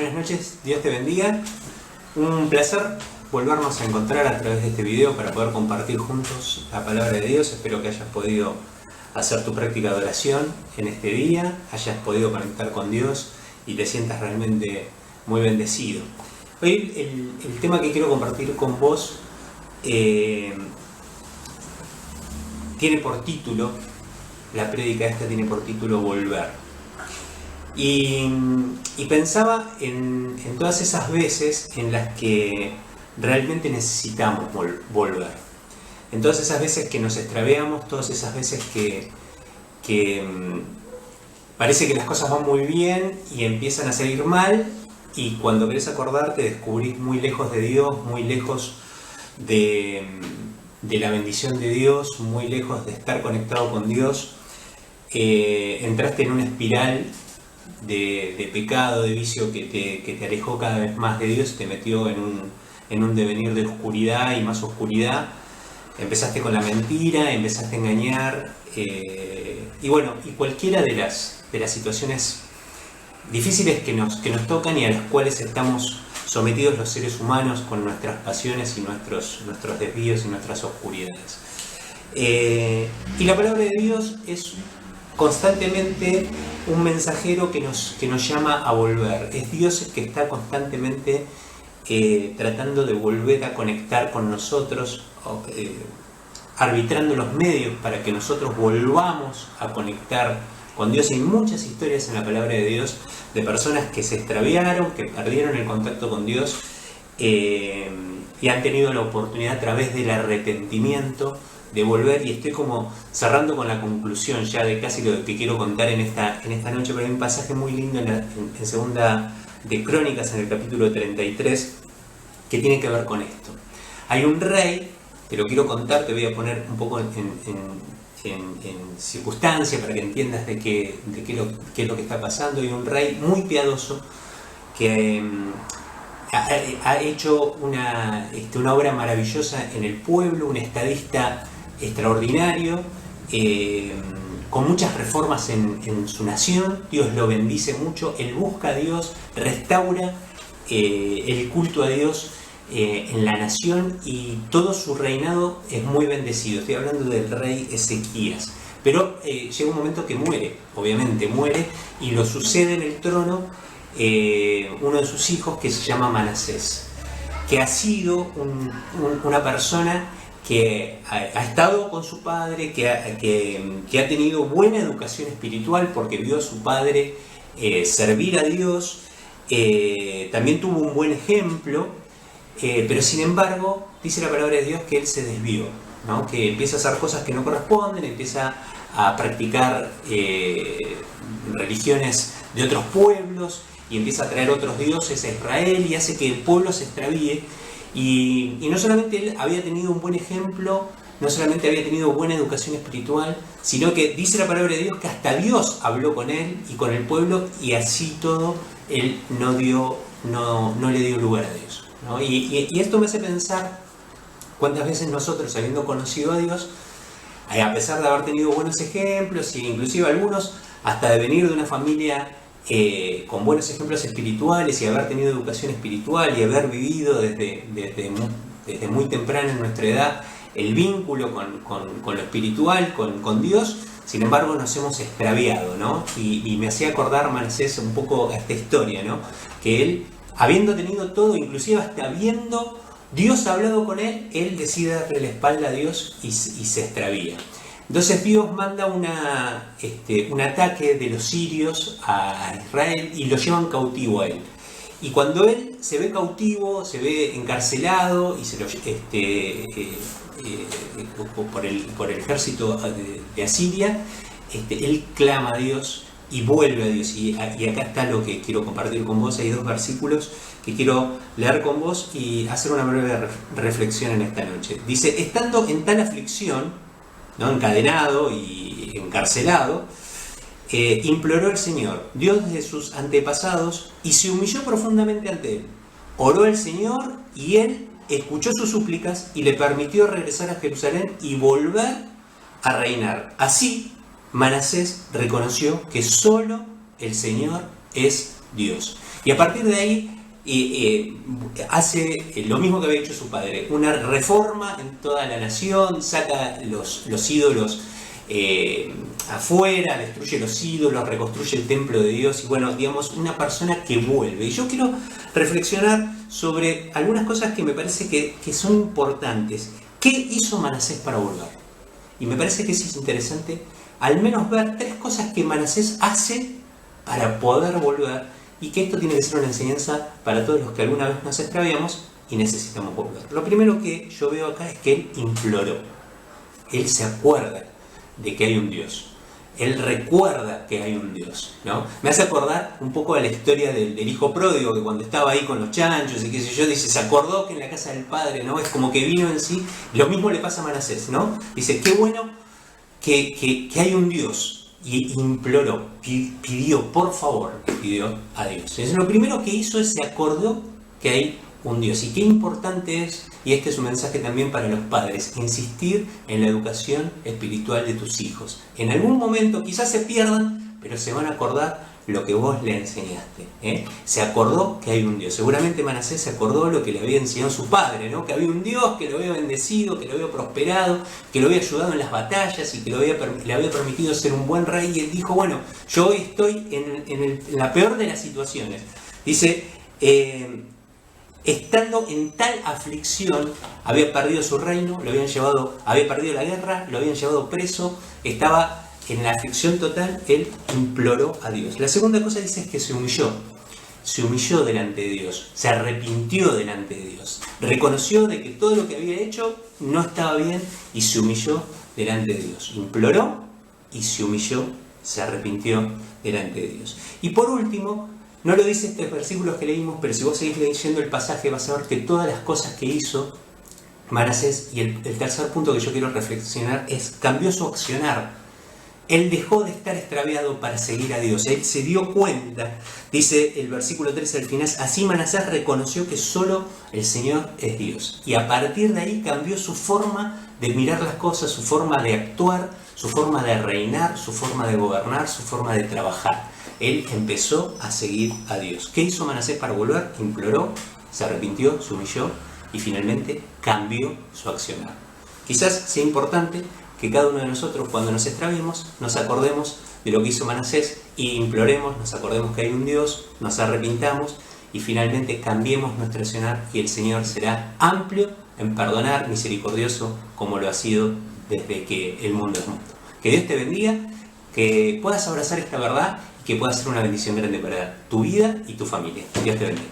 Buenas noches, Dios te bendiga. Un placer volvernos a encontrar a través de este video para poder compartir juntos la palabra de Dios. Espero que hayas podido hacer tu práctica de oración en este día, hayas podido conectar con Dios y te sientas realmente muy bendecido. Hoy el tema que quiero compartir con vos tiene por título, la prédica esta tiene por título Volver. Y pensaba en todas esas veces en las que realmente necesitamos volver. En todas esas veces que nos extraviamos, todas esas veces que parece que las cosas van muy bien y empiezan a salir mal, y cuando querés acordarte descubrís muy lejos de Dios, muy lejos de la bendición de Dios, muy lejos de estar conectado con Dios. Entraste en una espiral de pecado, de vicio que te alejó cada vez más de Dios, te metió en un devenir de oscuridad y más oscuridad. Empezaste con la mentira, empezaste a engañar, y bueno, y cualquiera de las situaciones difíciles que nos tocan y a las cuales estamos sometidos los seres humanos con nuestras pasiones y nuestros desvíos y nuestras oscuridades. Y la palabra de Dios es constantemente un mensajero que nos llama a volver. Es Dios el que está constantemente tratando de volver a conectar con nosotros, arbitrando los medios para que nosotros volvamos a conectar con Dios. Hay muchas historias en la palabra de Dios de personas que se extraviaron, que perdieron el contacto con Dios y han tenido la oportunidad a través del arrepentimiento de volver. Y estoy como cerrando con la conclusión ya de casi lo que quiero contar en esta noche, pero hay un pasaje muy lindo en segunda de Crónicas, en el capítulo 33, que tiene que ver con esto. Hay un rey, te lo quiero contar, te voy a poner un poco en circunstancia para que entiendas de qué es lo que está pasando. Hay un rey muy piadoso que ha hecho una obra maravillosa en el pueblo, un estadista extraordinario, con muchas reformas en su nación. Dios lo bendice mucho, él busca a Dios, restaura el culto a Dios en la nación, y todo su reinado es muy bendecido. Estoy hablando del rey Ezequías. Pero llega un momento que muere, obviamente muere, y lo sucede en el trono uno de sus hijos, que se llama Manasés, que ha sido una persona que ha estado con su padre, que ha tenido buena educación espiritual porque vio a su padre servir a Dios, también tuvo un buen ejemplo, pero sin embargo dice la palabra de Dios que él se desvió, ¿no? Que empieza a hacer cosas que no corresponden, empieza a practicar religiones de otros pueblos y empieza a traer otros dioses a Israel y hace que el pueblo se extravíe. Y no solamente él había tenido un buen ejemplo, no solamente había tenido buena educación espiritual, sino que dice la palabra de Dios que hasta Dios habló con él y con el pueblo, y así todo él no le dio lugar a Dios, ¿no? Y esto me hace pensar cuántas veces nosotros, habiendo conocido a Dios, a pesar de haber tenido buenos ejemplos, e inclusive algunos hasta de venir de una familia con buenos ejemplos espirituales y haber tenido educación espiritual y haber vivido desde muy temprana en nuestra edad el vínculo con lo espiritual, con Dios, sin embargo nos hemos extraviado, ¿no? Y me hacía acordar Manasés un poco a esta historia, ¿no? Que él, habiendo tenido todo, inclusive hasta habiendo Dios hablado con él decide darle la espalda a Dios y se extravía. Entonces Dios manda un ataque de los sirios a Israel y lo llevan cautivo a él. Y cuando él se ve cautivo, se ve encarcelado y por el ejército de Asiria, él clama a Dios y vuelve a Dios. Y acá está lo que quiero compartir con vos. Hay dos versículos que quiero leer con vos y hacer una breve reflexión en esta noche. Dice: estando en tal aflicción, ¿no?, encadenado y encarcelado, imploró al Señor, Dios de sus antepasados, y se humilló profundamente ante él. Oró al Señor y él escuchó sus súplicas y le permitió regresar a Jerusalén y volver a reinar. Así Manasés reconoció que solo el Señor es Dios. Y a partir de ahí hace lo mismo que había hecho su padre, una reforma en toda la nación, saca los ídolos afuera, destruye los ídolos, reconstruye el templo de Dios y bueno, digamos, una persona que vuelve. Y yo quiero reflexionar sobre algunas cosas que me parece que son importantes. ¿Qué hizo Manasés para volver? Y me parece que es interesante al menos ver 3 cosas que Manasés hace para poder volver y que esto tiene que ser una enseñanza para todos los que alguna vez nos extraviamos y necesitamos volver. Lo primero que yo veo acá es que él imploró. Él se acuerda de que hay un Dios. Él recuerda que hay un Dios, ¿no? Me hace acordar un poco de la historia del hijo pródigo, que cuando estaba ahí con los chanchos y qué sé yo, dice, se acordó que en la casa del padre, ¿no? Es como que vino en sí. Lo mismo le pasa a Manasés, ¿no? Dice, qué bueno que hay un Dios. Y imploró, pidió, por favor, pidió a Dios. Entonces, lo primero que hizo es se acordó que hay un Dios. Y qué importante es, y este es un mensaje también para los padres, insistir en la educación espiritual de tus hijos. En algún momento quizás se pierdan, pero se van a acordar lo que vos le enseñaste. Se acordó que hay un Dios. Seguramente Manasés se acordó lo que le había enseñado su padre, ¿no? Que había un Dios que lo había bendecido, que lo había prosperado, que lo había ayudado en las batallas y que le había permitido ser un buen rey. Y él dijo, bueno, yo hoy estoy en la peor de las situaciones. Dice, estando en tal aflicción, había perdido su reino, había perdido la guerra, lo habían llevado preso, estaba en la aflicción total, él imploró a Dios. La segunda cosa dice es que se humilló delante de Dios, se arrepintió delante de Dios, reconoció de que todo lo que había hecho no estaba bien y se humilló delante de Dios. Imploró y se humilló, se arrepintió delante de Dios. Y por último, no lo dice estos versículos que leímos, pero si vos seguís leyendo el pasaje vas a ver que todas las cosas que hizo Manasés, y el tercer punto que yo quiero reflexionar es, cambió su accionar. Él dejó de estar extraviado para seguir a Dios. Él se dio cuenta, dice el versículo 13 al final, así Manasés reconoció que solo el Señor es Dios. Y a partir de ahí cambió su forma de mirar las cosas, su forma de actuar, su forma de reinar, su forma de gobernar, su forma de trabajar. Él empezó a seguir a Dios. ¿Qué hizo Manasés para volver? Imploró, se arrepintió, se humilló y finalmente cambió su accionar. Quizás sea importante que cada uno de nosotros, cuando nos extraviemos, nos acordemos de lo que hizo Manasés y imploremos, nos acordemos que hay un Dios, nos arrepintamos y finalmente cambiemos nuestro accionar y el Señor será amplio en perdonar, misericordioso, como lo ha sido desde que el mundo es mundo. Que Dios te bendiga, que puedas abrazar esta verdad y que pueda ser una bendición grande para tu vida y tu familia. Dios te bendiga.